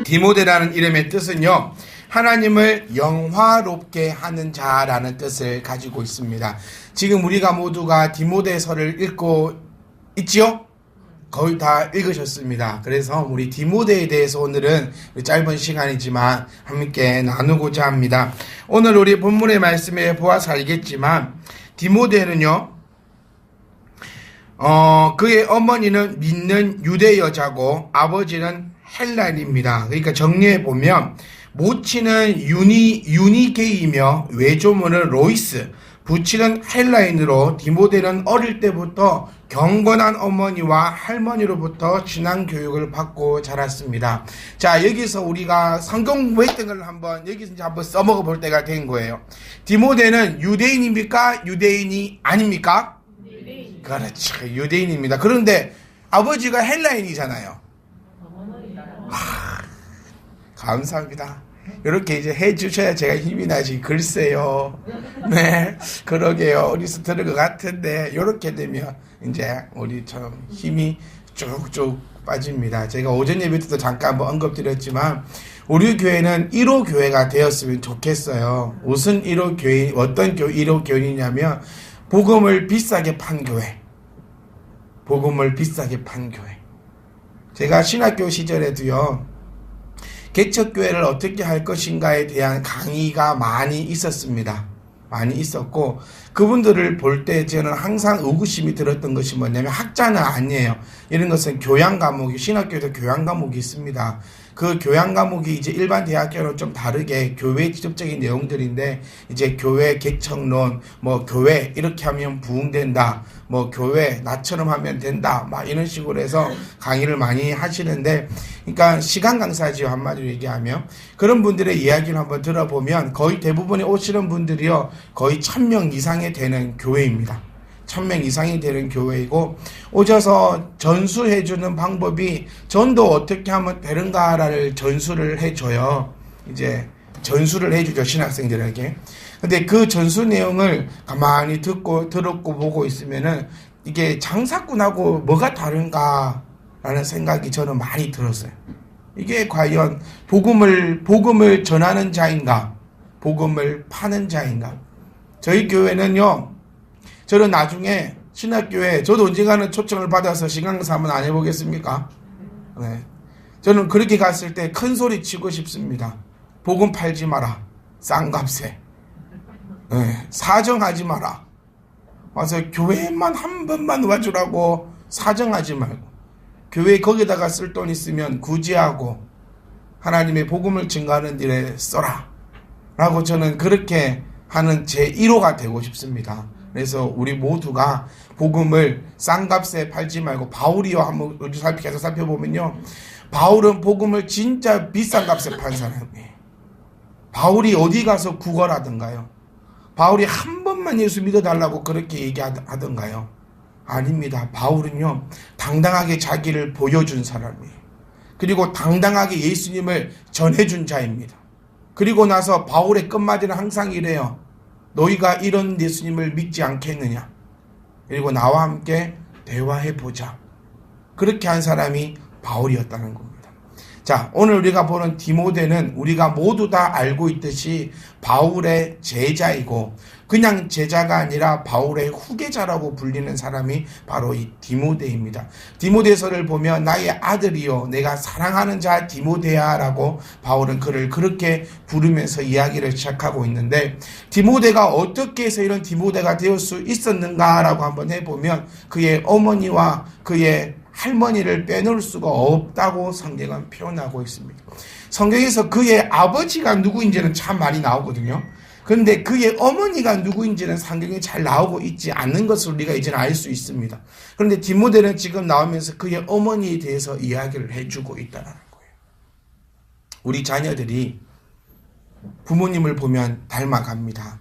디모데라는 이름의 뜻은요, 하나님을 영화롭게 하는 자라는 뜻을 가지고 있습니다. 지금 우리가 모두가 디모데서를 읽고 있지요? 거의 다 읽으셨습니다. 그래서 우리 디모데에 대해서 오늘은 짧은 시간이지만 함께 나누고자 합니다. 오늘 우리 본문의 말씀에 보아서 알겠지만 디모데는요, 그의 어머니는 믿는 유대 여자고 아버지는 헬라인입니다. 그러니까 정리해 보면 모친은 유니게이며 외조모는 로이스, 부친은 헬라인으로 디모데는 어릴 때부터 경건한 어머니와 할머니로부터 신앙 교육을 받고 자랐습니다. 자, 여기서 우리가 성경 공부했던 걸 여기서 이제 한번 써먹어 볼 때가 된 거예요. 디모데는 유대인입니까? 유대인이 아닙니까? 유대인. 그렇죠. 유대인입니다. 그런데 아버지가 헬라인이잖아요. 감사합니다. 이렇게 이제 해주셔야 제가 힘이 나지. 글쎄요. 네, 그러게요. 어디서 들을 것 같은데, 이렇게 되면 이제 우리처럼 힘이 쭉쭉 빠집니다. 제가 오전 예배 때도 잠깐 한번 언급드렸지만, 우리 교회는 1호 교회가 되었으면 좋겠어요. 무슨 1호 교회, 어떤 1호 교회냐면, 복음을 비싸게 판 교회. 복음을 비싸게 판 교회. 제가 신학교 시절에도요, 개척교회를 어떻게 할 것인가에 대한 강의가 많이 있었습니다. 많이 있었고, 그분들을 볼 때 저는 항상 의구심이 들었던 것이 뭐냐면, 학자는 아니에요. 이런 것은 교양 과목이, 신학교에서 교양 과목이 있습니다. 그 교양 과목이 이제 일반 대학교랑 좀 다르게 교회 지적적인 내용들인데, 이제 교회 개척론, 교회 이렇게 하면 부흥된다, 교회 나처럼 하면 된다, 막 이런 식으로 해서 강의를 많이 하시는데, 그러니까 시간 강사지요, 한마디로 얘기하면. 그런 분들의 이야기를 한번 들어보면 거의 대부분이 오시는 분들이요, 거의 1000명 이상이 되는 교회입니다. 1000명 이상이 되는 교회이고, 오셔서 전수해주는 방법이 전도 어떻게 하면 되는가를 전수를 해줘요. 이제 전수를 해주죠, 신학생들에게. 근데 그 전수 내용을 가만히 들었고 보고 있으면은 이게 장사꾼하고 뭐가 다른가라는 생각이 저는 많이 들었어요. 이게 과연 복음을 전하는 자인가? 복음을 파는 자인가? 저희 교회는요, 저는 나중에 신학교에 저도 언젠가는 초청을 받아서 시간강사 한번 안 해보겠습니까? 네. 저는 그렇게 갔을 때 큰 소리 치고 싶습니다. 복음 팔지 마라. 싼 값에. 네. 사정하지 마라. 와서 교회만 한 번만 와주라고 사정하지 말고, 교회 거기다가 쓸 돈 있으면 구제하고 하나님의 복음을 증거하는 일에 써라 라고 저는 그렇게 하는 제 1호가 되고 싶습니다. 그래서 우리 모두가 복음을 싼 값에 팔지 말고, 바울이요, 한번 우리 계속 살펴보면요, 바울은 복음을 진짜 비싼 값에 판 사람이에요. 바울이 어디 가서 구걸하던가요? 바울이 한 번만 예수 믿어달라고 그렇게 얘기하던가요? 아닙니다. 바울은요, 당당하게 자기를 보여준 사람이에요. 그리고 당당하게 예수님을 전해준 자입니다. 그리고 나서 바울의 끝마디는 항상 이래요. 너희가 이런 예수님을 믿지 않겠느냐? 그리고 나와 함께 대화해보자. 그렇게 한 사람이 바울이었다는 겁니다. 자, 오늘 우리가 보는 디모데는 우리가 모두 다 알고 있듯이 바울의 제자이고, 그냥 제자가 아니라 바울의 후계자라고 불리는 사람이 바로 이 디모데입니다. 디모데서를 보면 나의 아들이요, 내가 사랑하는 자 디모데야 라고 바울은 그를 그렇게 부르면서 이야기를 시작하고 있는데, 디모데가 어떻게 해서 이런 디모데가 되을 수 있었는가라고 한번 해보면 그의 어머니와 그의 할머니를 빼놓을 수가 없다고 성경은 표현하고 있습니다. 성경에서 그의 아버지가 누구인지는 참 많이 나오거든요. 그런데 그의 어머니가 누구인지는 성경에 잘 나오고 있지 않는 것을 우리가 이제는 알 수 있습니다. 그런데 디모데는 지금 나오면서 그의 어머니에 대해서 이야기를 해주고 있다는 거예요. 우리 자녀들이 부모님을 보면 닮아갑니다.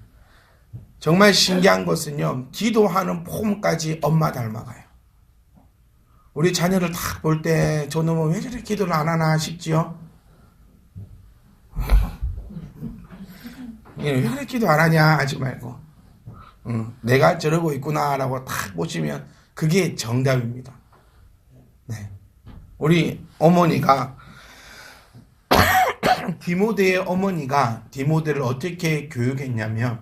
정말 신기한 것은요, 기도하는 폼까지 엄마 닮아가요. 우리 자녀를 딱 볼 때 저놈은 왜 저렇게 기도를 안 하나 싶지요? 왜 저렇게 기도 안 하냐 하지 말고, 내가 저러고 있구나라고 딱 보시면 그게 정답입니다. 네. 우리 어머니가 디모데의 어머니가 디모데를 어떻게 교육했냐면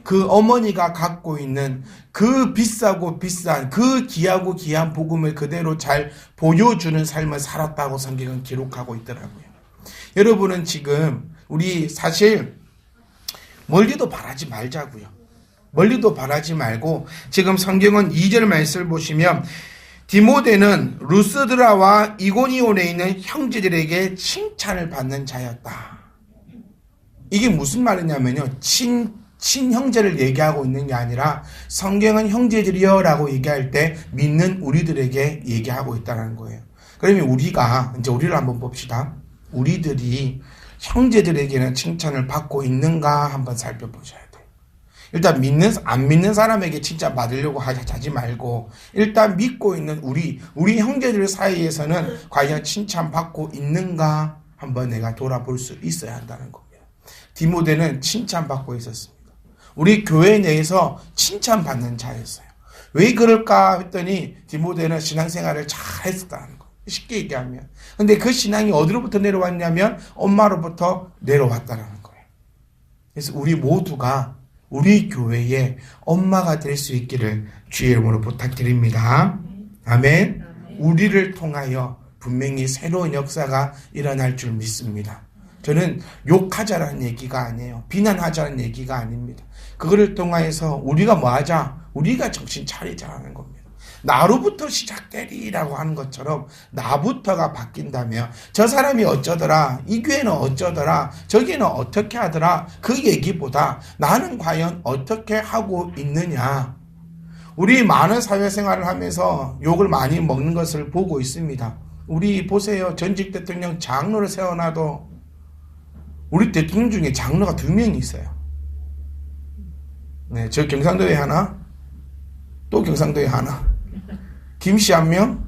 그 어머니가 갖고 있는 그 비싸고 비싼 그 귀하고 귀한 복음을 그대로 잘 보여주는 삶을 살았다고 성경은 기록하고 있더라고요. 여러분은 지금 우리 사실 멀리도 바라지 말자고요. 멀리도 바라지 말고 지금 성경은 2절 말씀을 보시면 디모데는 루스드라와 이고니온에 있는 형제들에게 칭찬을 받는 자였다. 이게 무슨 말이냐면요. 친형제를 얘기하고 있는 게 아니라 성경은 형제들이여 라고 얘기할 때 믿는 우리들에게 얘기하고 있다는 거예요. 그러면 우리를 한번 봅시다. 우리들이 형제들에게는 칭찬을 받고 있는가 한번 살펴보셔야 돼요. 일단 안 믿는 사람에게 칭찬 받으려고 하지 말고 일단 믿고 있는 우리 형제들 사이에서는 과연 칭찬 받고 있는가 한번 내가 돌아볼 수 있어야 한다는 겁니다. 디모데는 칭찬 받고 있었습니다. 우리 교회 내에서 칭찬 받는 자였어요. 왜 그럴까 했더니 디모데는 신앙생활을 잘 했었다는 거예요. 쉽게 얘기하면. 근데 그 신앙이 어디로부터 내려왔냐면 엄마로부터 내려왔다는 거예요. 그래서 우리 모두가 우리 교회의 엄마가 될 수 있기를 주의 이름으로 부탁드립니다. 아멘. 우리를 통하여 분명히 새로운 역사가 일어날 줄 믿습니다. 저는 욕하자라는 얘기가 아니에요. 비난하자는 얘기가 아닙니다. 그거를 통하여서 우리가 뭐 하자? 우리가 정신 차리자라는 겁니다. 나로부터 시작되리라고 하는 것처럼 나부터가 바뀐다면 저 사람이 어쩌더라, 이 교회는 어쩌더라, 저기는 어떻게 하더라, 그 얘기보다 나는 과연 어떻게 하고 있느냐. 우리 많은 사회생활을 하면서 욕을 많이 먹는 것을 보고 있습니다. 우리 보세요. 전직 대통령 장로를 세워놔도 우리 대통령 중에 장로가 2명이 있어요. 네, 저 경상도에 하나, 또 경상도에 하나. 김씨 1명,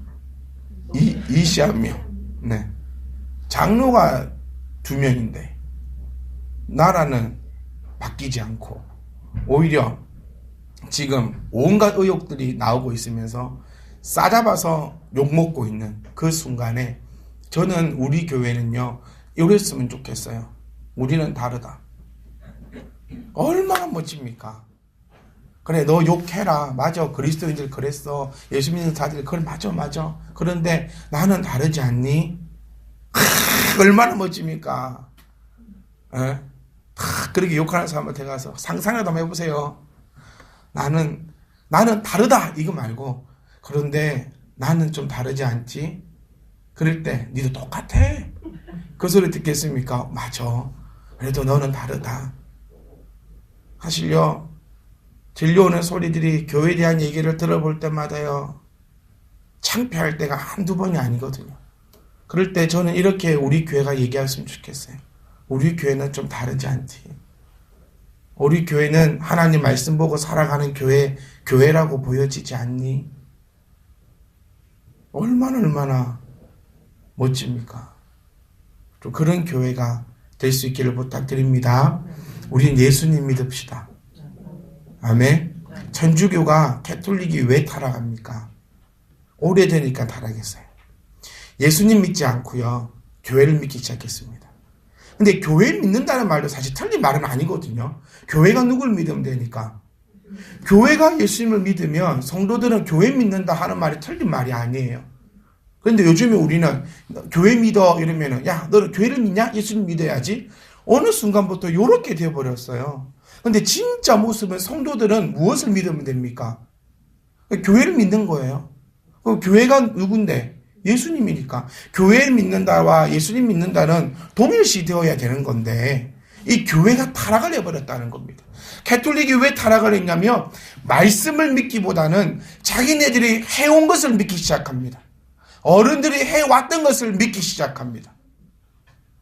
이씨 1명. 네. 장로가 2명인데 나라는 바뀌지 않고 오히려 지금 온갖 의혹들이 나오고 있으면서 싸잡아서 욕먹고 있는 그 순간에 저는 우리 교회는요 이랬으면 좋겠어요. 우리는 다르다. 얼마나 멋집니까? 그래 너 욕해라. 맞아. 그리스도인들 그랬어. 예수 믿는 자들 그래 맞아. 그런데 나는 다르지 않니? 얼마나 멋집니까? 에? 그렇게 욕하는 사람한테 가서 상상이라도 한번 해보세요. 나는 다르다 이거 말고 그런데 나는 좀 다르지 않지? 그럴 때 니도 똑같아. 그 소리 듣겠습니까? 맞아. 그래도 너는 다르다. 사실요 들려오는 소리들이 교회에 대한 얘기를 들어볼 때마다요 창피할 때가 한두 번이 아니거든요. 그럴 때 저는 이렇게 우리 교회가 얘기했으면 좋겠어요. 우리 교회는 좀 다르지 않지. 우리 교회는 하나님 말씀 보고 살아가는 교회라고 보여지지 않니? 얼마나 멋집니까? 또 그런 교회가 될 수 있기를 부탁드립니다. 우린 예수님 믿읍시다. 아멘. 천주교가 캐톨릭이 왜 타락합니까? 오래되니까 타락했어요. 예수님 믿지 않고요 교회를 믿기 시작했습니다. 근데 교회를 믿는다는 말도 사실 틀린 말은 아니거든요. 교회가 누굴 믿으면 되니까. 교회가 예수님을 믿으면 성도들은 교회 믿는다 하는 말이 틀린 말이 아니에요. 그런데 요즘에 우리는 교회 믿어 이러면은 야 너는 교회를 믿냐? 예수님 믿어야지. 어느 순간부터 이렇게 되어버렸어요. 근데 진짜 모습은 성도들은 무엇을 믿으면 됩니까? 교회를 믿는 거예요. 교회가 누군데? 예수님이니까. 교회를 믿는다와 예수님 믿는다는 동일시 되어야 되는 건데 이 교회가 타락을 해버렸다는 겁니다. 캐톨릭이 왜 타락을 했냐면 말씀을 믿기보다는 자기네들이 해온 것을 믿기 시작합니다. 어른들이 해왔던 것을 믿기 시작합니다.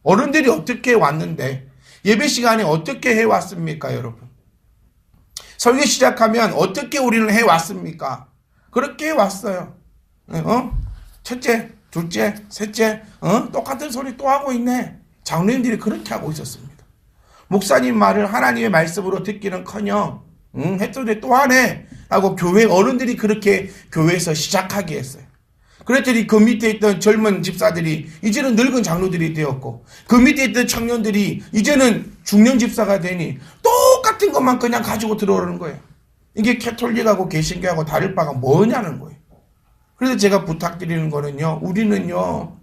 어른들이 어떻게 왔는데 예배 시간에 어떻게 해왔습니까, 여러분? 설교 시작하면 어떻게 우리는 해왔습니까? 그렇게 해왔어요. 첫째, 둘째, 셋째, 똑같은 소리 또 하고 있네. 장로님들이 그렇게 하고 있었습니다. 목사님 말을 하나님의 말씀으로 듣기는커녕, 했더니 또 하네. 하고 교회 어른들이 그렇게 교회에서 시작하게 했어요. 그랬더니 그 밑에 있던 젊은 집사들이 이제는 늙은 장로들이 되었고, 그 밑에 있던 청년들이 이제는 중년 집사가 되니 똑같은 것만 그냥 가지고 들어오는 거예요. 이게 캐톨릭하고 개신교하고 다를 바가 뭐냐는 거예요. 그래서 제가 부탁드리는 거는요, 우리는요,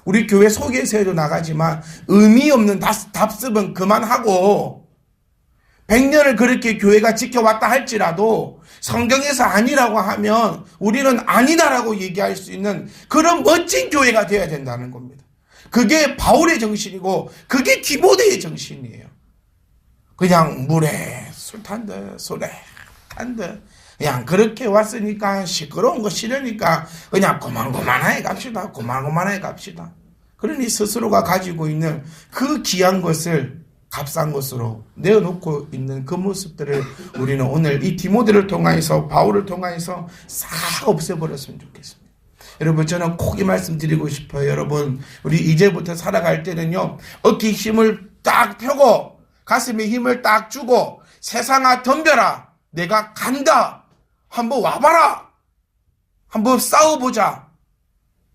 우리 교회 소개서에도 나가지만 의미 없는 답습은 그만하고 100년을 그렇게 교회가 지켜왔다 할지라도 성경에서 아니라고 하면 우리는 아니다라고 얘기할 수 있는 그런 멋진 교회가 되어야 된다는 겁니다. 그게 바울의 정신이고 그게 디모데의 정신이에요. 그냥 물에 술 탄 듯 술에 탄 듯 그냥 그렇게 왔으니까 시끄러운 거 싫으니까 그냥 고만고만하게 갑시다. 고만고만하게 갑시다. 그러니 스스로가 가지고 있는 그 귀한 것을 값싼 것으로 내어놓고 있는 그 모습들을 우리는 오늘 이 디모데를 통하여서 바울을 통하여서 싹 없애버렸으면 좋겠습니다. 여러분, 저는 콕 이 말씀드리고 싶어요. 여러분, 우리 이제부터 살아갈 때는요, 어깨에 힘을 딱 펴고 가슴에 힘을 딱 주고 세상아 덤벼라, 내가 간다, 한번 와봐라, 한번 싸워보자,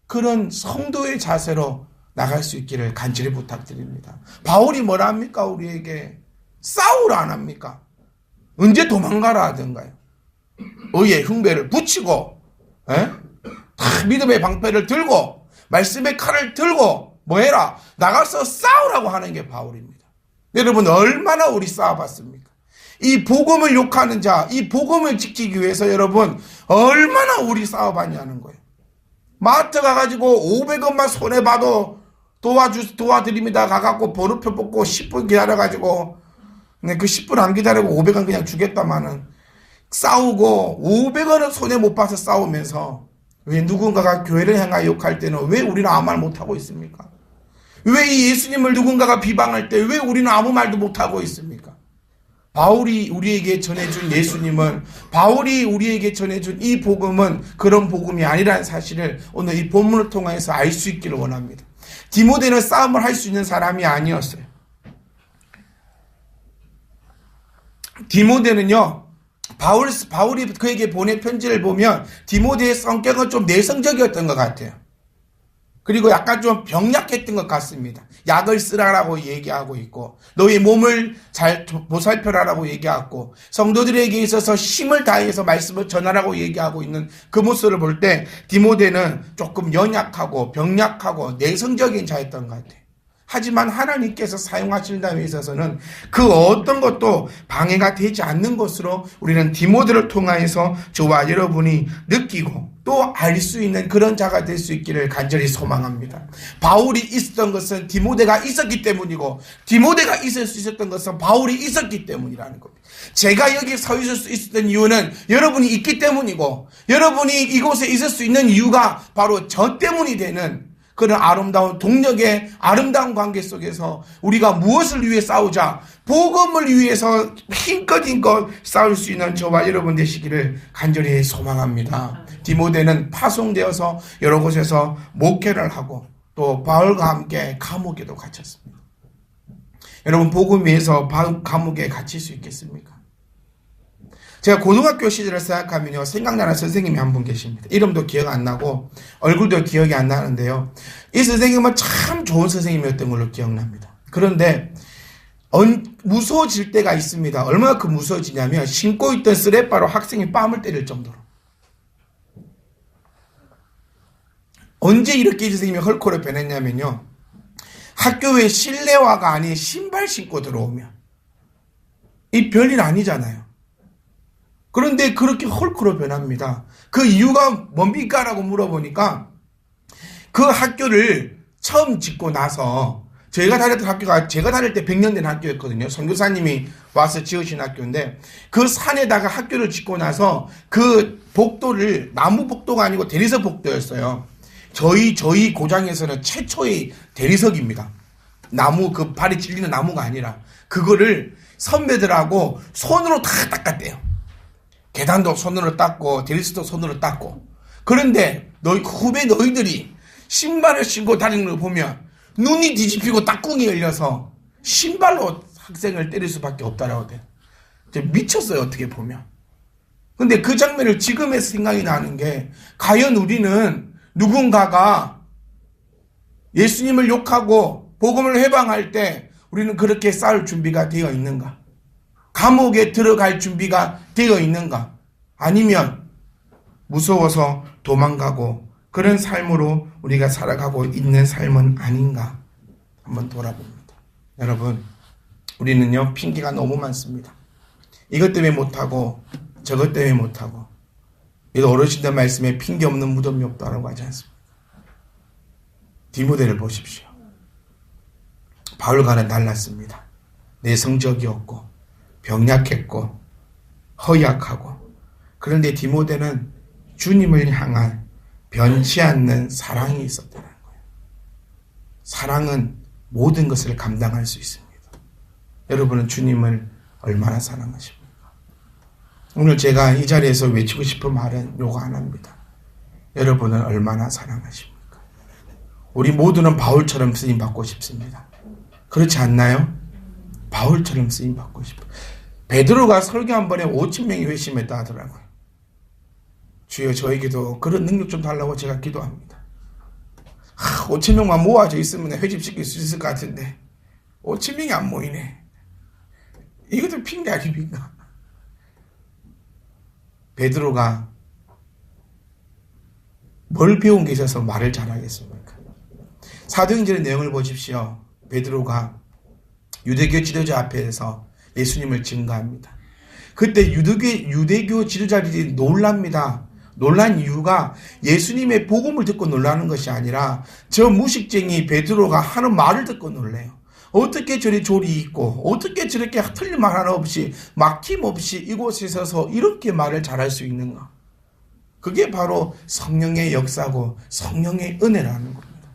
그런 성도의 자세로 나갈 수 있기를 간절히 부탁드립니다. 바울이 뭐라 합니까? 우리에게 싸우라 안 합니까? 언제 도망가라 하던가요? 의의 흉배를 붙이고, 믿음의 방패를 들고 말씀의 칼을 들고 뭐해라? 나가서 싸우라고 하는 게 바울입니다. 여러분, 얼마나 우리 싸워봤습니까? 이 복음을 욕하는 자, 이 복음을 지키기 위해서 여러분 얼마나 우리 싸워봤냐는 거예요. 마트 가가지고 500원만 손해봐도 도와드립니다. 가갖고 번호표 뽑고 10분 기다려가지고, 그 10분 안 기다리고 500원 그냥 주겠다마는 싸우고 500원을 손해 못 봐서 싸우면서 왜 누군가가 교회를 향하여 욕할 때는 왜 우리는 아무 말 못하고 있습니까? 왜 이 예수님을 누군가가 비방할 때 왜 우리는 아무 말도 못하고 있습니까? 바울이 우리에게 전해준 예수님은, 바울이 우리에게 전해준 이 복음은 그런 복음이 아니라는 사실을 오늘 이 본문을 통해서 알 수 있기를 원합니다. 디모데는 싸움을 할 수 있는 사람이 아니었어요. 디모데는요, 바울이 그에게 보낸 편지를 보면 디모데의 성격은 좀 내성적이었던 것 같아요. 그리고 약간 좀 병약했던 것 같습니다. 약을 쓰라라고 얘기하고 있고, 너의 몸을 잘 보살펴라라고 얘기하고, 성도들에게 있어서 힘을 다해서 말씀을 전하라고 얘기하고 있는 그 모습을 볼 때 디모데는 조금 연약하고 병약하고 내성적인 자였던 것 같아요. 하지만 하나님께서 사용하시는 데 있어서는 그 어떤 것도 방해가 되지 않는 것으로 우리는 디모데를 통하여서 저와 여러분이 느끼고 또 알 수 있는 그런 자가 될 수 있기를 간절히 소망합니다. 바울이 있었던 것은 디모데가 있었기 때문이고, 디모데가 있을 수 있었던 것은 바울이 있었기 때문이라는 겁니다. 제가 여기 서 있을 수 있었던 이유는 여러분이 있기 때문이고, 여러분이 이곳에 있을 수 있는 이유가 바로 저 때문이 되는 그런 아름다운 동력의 아름다운 관계 속에서 우리가 무엇을 위해 싸우자, 복음을 위해서 힘껏 싸울 수 있는 저와 여러분 되시기를 간절히 소망합니다. 디모데는 파송되어서 여러 곳에서 목회를 하고 또 바울과 함께 감옥에도 갇혔습니다. 여러분, 복음 위해서 감옥에 갇힐 수 있겠습니까? 제가 고등학교 시절을 생각하면요, 생각나는 선생님이 한 분 계십니다. 이름도 기억 안 나고 얼굴도 기억이 안 나는데요, 이 선생님은 참 좋은 선생님이었던 걸로 기억납니다. 그런데 무서워질 때가 있습니다. 얼마나 무서워지냐면 신고 있던 스레바로 학생이 뺨을 때릴 정도로. 언제 이렇게 이 선생님이 헐코로 변했냐면요, 학교에 실내화가 아닌 신발 신고 들어오면, 이 별일 아니잖아요. 그런데 그렇게 헐크로 변합니다. 그 이유가 뭡니까? 라고 물어보니까 그 학교를 처음 짓고 나서, 저희가 다녔던 학교가 제가 다닐 때 100년 된 학교였거든요. 선교사님이 와서 지으신 학교인데, 그 산에다가 학교를 짓고 나서 그 복도를 나무 복도가 아니고 대리석 복도였어요. 저희 고장에서는 최초의 대리석입니다. 나무, 그 발이 찔리는 나무가 아니라 그거를 선배들하고 손으로 다 닦았대요. 계단도 손으로 닦고 대리석도 손으로 닦고. 그런데 후배 너희들이 신발을 신고 다니는 걸 보면 눈이 뒤집히고 딱꿍이 열려서 신발로 학생을 때릴 수밖에 없다라고 돼요. 미쳤어요, 어떻게 보면. 근데 그 장면을 지금에서 생각이 나는 게, 과연 우리는 누군가가 예수님을 욕하고 복음을 회방할 때 우리는 그렇게 싸울 준비가 되어 있는가? 감옥에 들어갈 준비가 되어 있는가? 아니면 무서워서 도망가고 그런 삶으로 우리가 살아가고 있는 삶은 아닌가? 한번 돌아봅니다. 여러분, 우리는요, 핑계가 너무 많습니다. 이것 때문에 못하고 저것 때문에 못하고. 이거 어르신들 말씀에 핑계 없는 무덤이 없다라고 하지 않습니까? 디모데를 보십시오. 바울과는 달랐습니다. 내 성적이 없고 병약했고 허약하고, 그런데 디모데는 주님을 향한 변치 않는 사랑이 있었다는 거예요. 사랑은 모든 것을 감당할 수 있습니다. 여러분은 주님을 얼마나 사랑하십니까? 오늘 제가 이 자리에서 외치고 싶은 말은 요거 하나입니다. 여러분은 얼마나 사랑하십니까? 우리 모두는 바울처럼 쓰임받고 싶습니다. 그렇지 않나요? 바울처럼 쓰임받고 싶어요. 베드로가 설교 한 번에 5,000명이 회심했다 하더라고요. 주여, 저에게도 그런 능력 좀 달라고 제가 기도합니다. 5,000명만 모아져 있으면 회심시킬 수 있을 것 같은데 5,000명이 안 모이네. 이것도 핑계 아닙니까? 베드로가 뭘 배운 게 있어서 말을 잘하겠습니까? 사도행전의 내용을 보십시오. 베드로가 유대교 지도자 앞에서 예수님을 증거합니다. 그때 유대교 지도자들이 놀랍니다. 놀란 이유가 예수님의 복음을 듣고 놀라는 것이 아니라 저 무식쟁이 베드로가 하는 말을 듣고 놀래요. 어떻게 저리 조리 있고 어떻게 저렇게 틀린 말 하나 없이 막힘없이 이곳에 서서 이렇게 말을 잘할 수 있는가? 그게 바로 성령의 역사고 성령의 은혜라는 겁니다.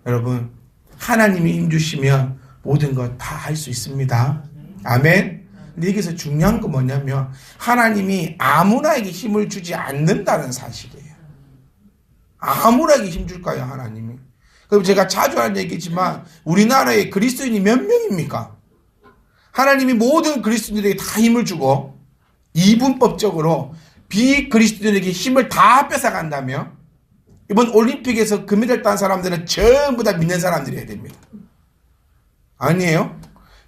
여러분, 하나님이 힘주시면 모든 것 다 할 수 있습니다. 아멘. 근데 여기서 중요한 건 뭐냐면 하나님이 아무나에게 힘을 주지 않는다는 사실이에요. 아무나에게 힘 줄까요, 하나님이? 그럼 제가 자주 하는 얘기지만 우리나라에 그리스도인이 몇 명입니까? 하나님이 모든 그리스도인들에게 다 힘을 주고 이분법적으로 비그리스도인에게 힘을 다 뺏어간다며 이번 올림픽에서 금메달 딴 사람들은 전부 다 믿는 사람들이어야 됩니다. 아니에요?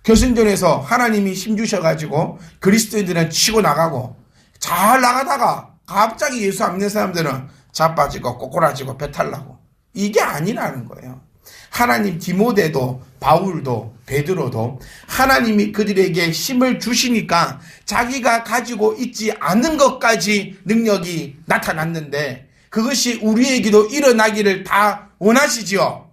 결승전에서 하나님이 힘 주셔가지고 그리스도인들은 치고 나가고 잘 나가다가 갑자기 예수 안 믿는 사람들은 자빠지고 꼬꾸라지고 배탈나고, 이게 아니라는 거예요. 하나님, 디모데도 바울도 베드로도 하나님이 그들에게 힘을 주시니까 자기가 가지고 있지 않은 것까지 능력이 나타났는데 그것이 우리에게도 일어나기를 다 원하시지요.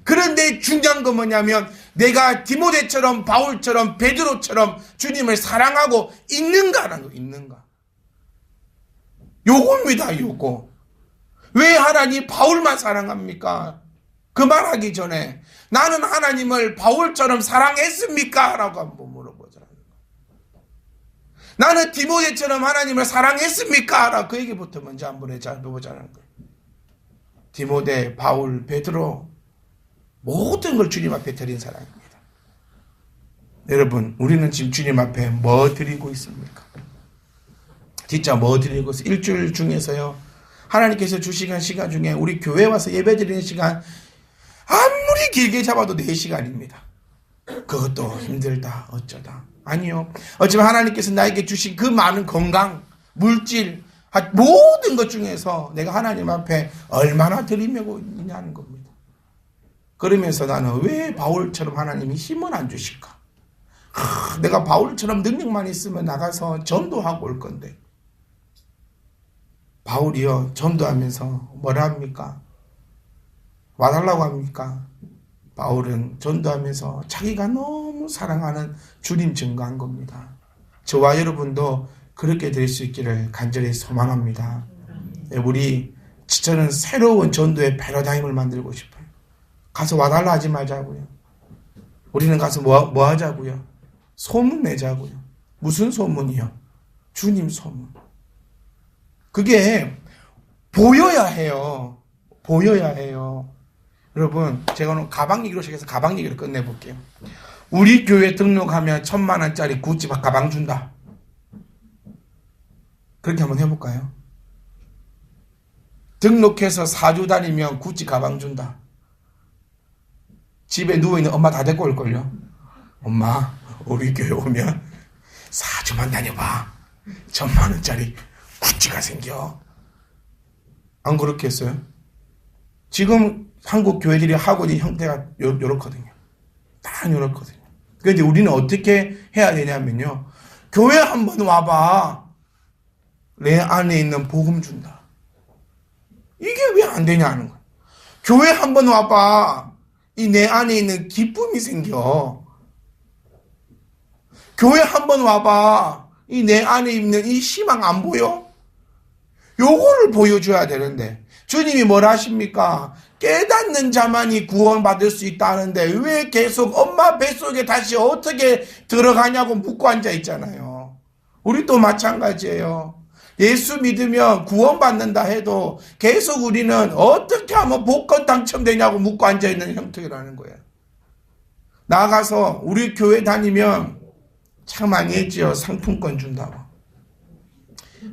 그런데 중요한 건 뭐냐면 내가 디모데처럼 바울처럼 베드로처럼 주님을 사랑하고 있는가라는 거, 있는가. 요겁니다, 요거. 왜 하나님 바울만 사랑합니까? 그 말하기 전에 나는 하나님을 바울처럼 사랑했습니까? 라고 한번 물어보자는 거예요. 나는 디모데처럼 하나님을 사랑했습니까? 라고 그 얘기부터 먼저 한번 해보자는 거예요. 디모데, 바울, 베드로 모든 걸 주님 앞에 드린 사람입니다. 여러분, 우리는 지금 주님 앞에 뭐 드리고 있습니까? 진짜 뭐 드리고 있어요? 일주일 중에서요, 하나님께서 주시는 시간 중에 우리 교회 와서 예배 드리는 시간 아무리 길게 잡아도 4시간입니다. 그것도 힘들다 어쩌다. 아니요, 어쩌면 하나님께서 나에게 주신 그 많은 건강, 물질, 모든 것 중에서 내가 하나님 앞에 얼마나 드리고 있냐는 겁니다. 그러면서 나는 왜 바울처럼 하나님이 힘을 안 주실까? 내가 바울처럼 능력만 있으면 나가서 전도하고 올 건데. 바울이요, 전도하면서 뭐라 합니까? 와달라고 합니까? 바울은 전도하면서 자기가 너무 사랑하는 주님 증거한 겁니다. 저와 여러분도 그렇게 될 수 있기를 간절히 소망합니다. 우리 저는 새로운 전도의 패러다임을 만들고 싶어요. 가서 와달라 하지 말자고요. 우리는 가서 뭐 하자고요? 소문 내자고요. 무슨 소문이요? 주님 소문. 그게 보여야 해요. 보여야 해요. 여러분, 제가 오늘 가방 얘기로 시작해서 가방 얘기를 끝내볼게요. 우리 교회 등록하면 1,000,000원짜리 구찌 가방 준다. 그렇게 한번 해볼까요? 등록해서 4주 다니면 구찌 가방 준다. 집에 누워있는 엄마 다 데리고 올걸요. 엄마, 우리 교회 오면 4주만 다녀봐. 1,000,000원짜리 구찌가 생겨. 안 그렇겠어요? 지금 한국 교회들이 하고 있는 형태가 요렇거든요. 다 요렇거든요. 그런데 우리는 어떻게 해야 되냐면요. 교회 한번 와봐. 내 안에 있는 복음 준다. 이게 왜 안 되냐는 거야. 교회 한번 와봐. 이 내 안에 있는 기쁨이 생겨. 교회 한번 와봐. 이 내 안에 있는 이 희망 안 보여? 요거를 보여줘야 되는데 주님이 뭐라 하십니까? 깨닫는 자만이 구원받을 수 있다는데 왜 계속 엄마 뱃속에 다시 어떻게 들어가냐고 묻고 앉아 있잖아요. 우리도 마찬가지예요. 예수 믿으면 구원받는다 해도 계속 우리는 어떻게 하면 복권 당첨되냐고 묻고 앉아있는 형태라는 거예요. 나가서 우리 교회 다니면 참 많이 했지요. 상품권 준다고.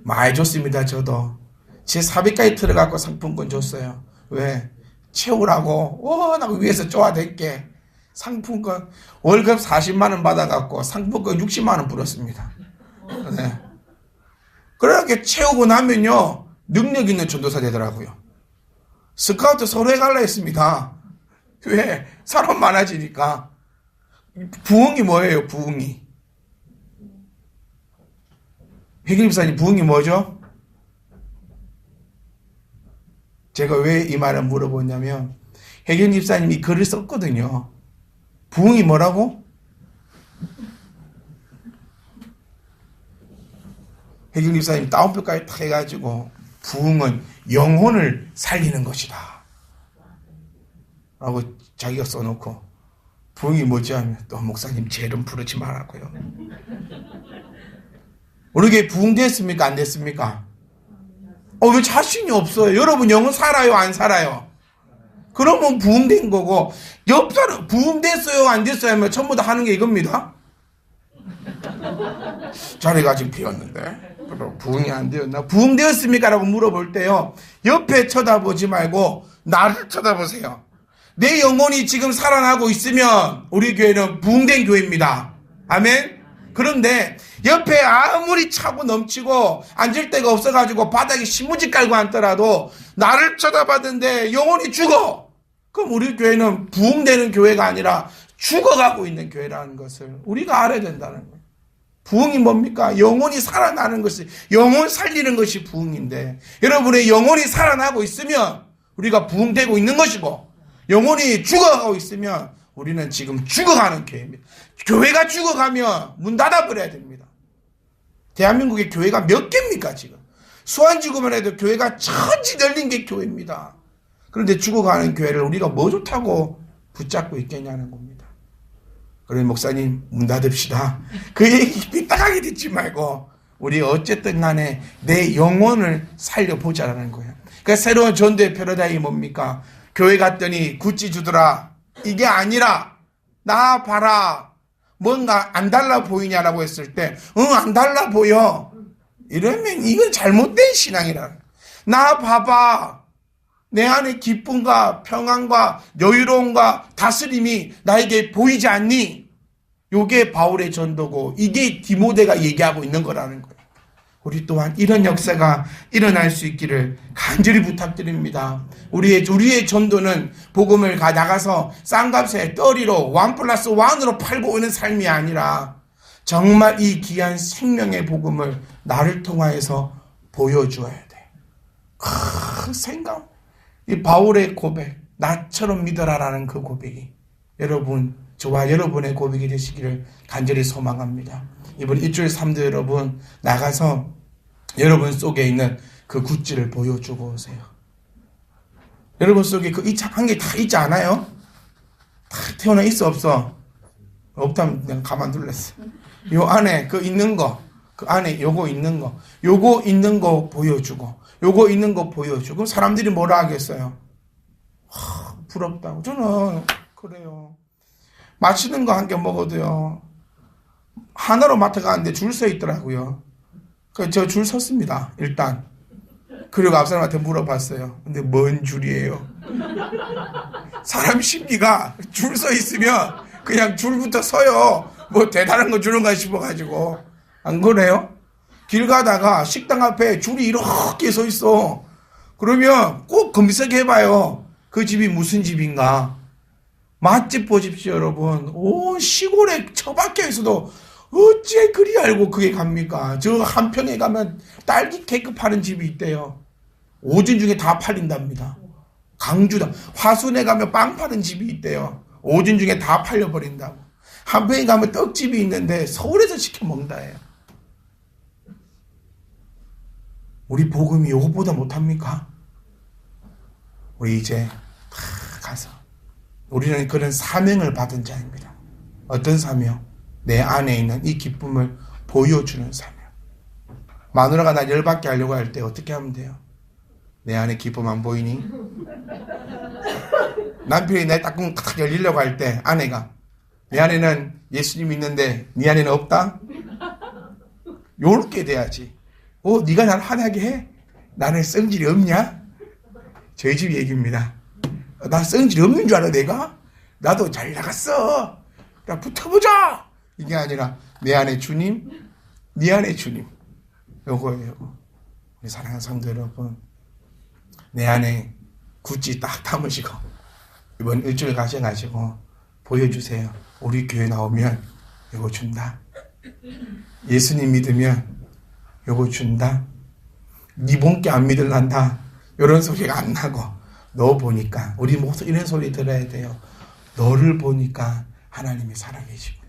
많이 줬습니다. 저도. 제 사비까지 들어갖고 상품권 줬어요. 왜? 채우라고 워낙 위에서 쪼아댔게 상품권 월급 40만 원 받아갖고 상품권 60만 원 불었습니다. 네. 그렇게 채우고 나면요 능력 있는 전도사 되더라고요. 스카우트 서로 해갈라 했습니다. 왜? 사람 많아지니까. 부흥이 뭐예요? 부흥이. 혜길 집사님 부흥이 뭐죠? 제가 왜 이 말을 물어보냐면 혜길 집사님이 글을 썼거든요. 부흥이 뭐라고? 혜길 집사님이 다운표까지 다 해가지고 부흥은 영혼을 살리는 것이다 라고 자기가 써놓고 부흥이 뭐지 하면 또 목사님 제 이름 부르지 말라고요. 우리 교회 부흥 됐습니까? 안 됐습니까? 왜 자신이 없어요? 여러분 영혼 살아요? 안 살아요? 그러면 부흥된 거고 옆 사람 부흥됐어요? 안 됐어요? 하면 전부 다 하는 게 이겁니다. 자네가 지금 비었는데 부흥이 안 되었나? 부흥되었습니까? 라고 물어볼 때요 옆에 쳐다보지 말고 나를 쳐다보세요. 내 영혼이 지금 살아나고 있으면 우리 교회는 부흥된 교회입니다. 아멘? 그런데 옆에 아무리 차고 넘치고 앉을 데가 없어가지고 바닥에 신문지 깔고 앉더라도 나를 쳐다봤는데 영혼이 죽어. 그럼 우리 교회는 부흥되는 교회가 아니라 죽어가고 있는 교회라는 것을 우리가 알아야 된다는 거예요. 부흥이 뭡니까? 영혼이 살아나는 것이, 영혼 살리는 것이 부흥인데 여러분의 영혼이 살아나고 있으면 우리가 부흥되고 있는 것이고 영혼이 죽어가고 있으면 우리는 지금 죽어가는 교회입니다. 교회가 죽어가면 문 닫아버려야 됩니다. 대한민국의 교회가 몇 개입니까 지금? 수안지구만 해도 교회가 천지 널린 게 교회입니다. 그런데 죽어가는 교회를 우리가 뭐 좋다고 붙잡고 있겠냐는 겁니다. 그래 목사님 문 닫읍시다. 그 얘기 삐딱하게 듣지 말고 우리 어쨌든 간에 내 영혼을 살려보자라는 거예요. 그러니까 새로운 전도의 패러다임이 뭡니까? 교회 갔더니 구찌 주더라. 이게 아니라 나 봐라. 뭔가 안 달라 보이냐라고 했을 때 안 달라 보여. 이러면 이건 잘못된 신앙이라. 나 봐봐. 내 안에 기쁨과 평안과 여유로움과 다스림이 나에게 보이지 않니? 이게 바울의 전도고 이게 디모데가 얘기하고 있는 거라는 거예요. 우리 또한 이런 역사가 일어날 수 있기를 간절히 부탁드립니다. 우리의 전도는 복음을 나가서 싼값에 떨이로 1+1으로 팔고 오는 삶이 아니라 정말 이 귀한 생명의 복음을 나를 통하여서 보여주어야 돼. 그 생각, 이 바울의 고백, 나처럼 믿어라라는 그 고백이 여러분, 저와 여러분의 고백이 되시기를 간절히 소망합니다. 이번 일주일 3도 여러분 나가서 여러분 속에 있는 그 굿즈를 보여주고 오세요. 여러분 속에 그 한 개 다 있지 않아요? 다 태어나 있어 없어? 없다면 그냥 가만 둘랬어. 요 안에 그 있는 거, 그 안에 요거 있는 거, 요거 있는 거 보여주고, 요거 있는 거 보여주고. 그럼 사람들이 뭐라 하겠어요? 부럽다고. 저는 그래요. 맛있는 거 한 개 먹어도요. 하나로 마트 가는데 줄 서 있더라고요. 저 줄 섰습니다. 일단 그리고 앞 사람한테 물어봤어요. 근데 뭔 줄이에요? 사람 심리가 줄 서 있으면 그냥 줄부터 서요. 뭐 대단한 거 주는가 싶어가지고. 안 그래요? 길 가다가 식당 앞에 줄이 이렇게 서 있어. 그러면 꼭 검색해봐요. 그 집이 무슨 집인가. 맛집 보십시오, 여러분. 온 시골에 처박혀 있어도 어째 그리 알고 그게 갑니까? 저 한평에 가면 딸기 케이크 파는 집이 있대요. 오전 중에 다 팔린답니다. 강주다. 화순에 가면 빵 파는 집이 있대요. 오전 중에 다 팔려버린다고. 한평에 가면 떡집이 있는데 서울에서 시켜 먹는다 해요. 우리 복음이 요것보다 못합니까? 우리 이제 다 가서 우리는 그런 사명을 받은 자입니다. 어떤 사명? 내 안에 있는 이 기쁨을 보여주는 사명. 마누라가 나 열받게 하려고 할 때 어떻게 하면 돼요? 내 안에 기쁨 안 보이니? 남편이 내 딱 열리려고 할 때 아내가 내 안에는 예수님 있는데 네 안에는 없다? 요렇게 돼야지. 네가 날 화나게 해? 나는 성질이 없냐? 저희 집 얘기입니다. 나 성질이 없는 줄 알아 내가? 나도 잘 나갔어. 야 붙어보자. 이게 아니라 내 안에 주님, 네 안에 주님. 요거예요. 우리 사랑하는 성도 여러분, 내 안에 굳이 딱 담으시고 이번 일주일 가셔가지고 보여주세요. 우리 교회 나오면 요거 준다. 예수님 믿으면 요거 준다. 네 본께 안 믿을란다. 이런 소리가 안 나고 너 보니까 우리 목소리 이런 소리 들어야 돼요. 너를 보니까 하나님이 살아계시구나.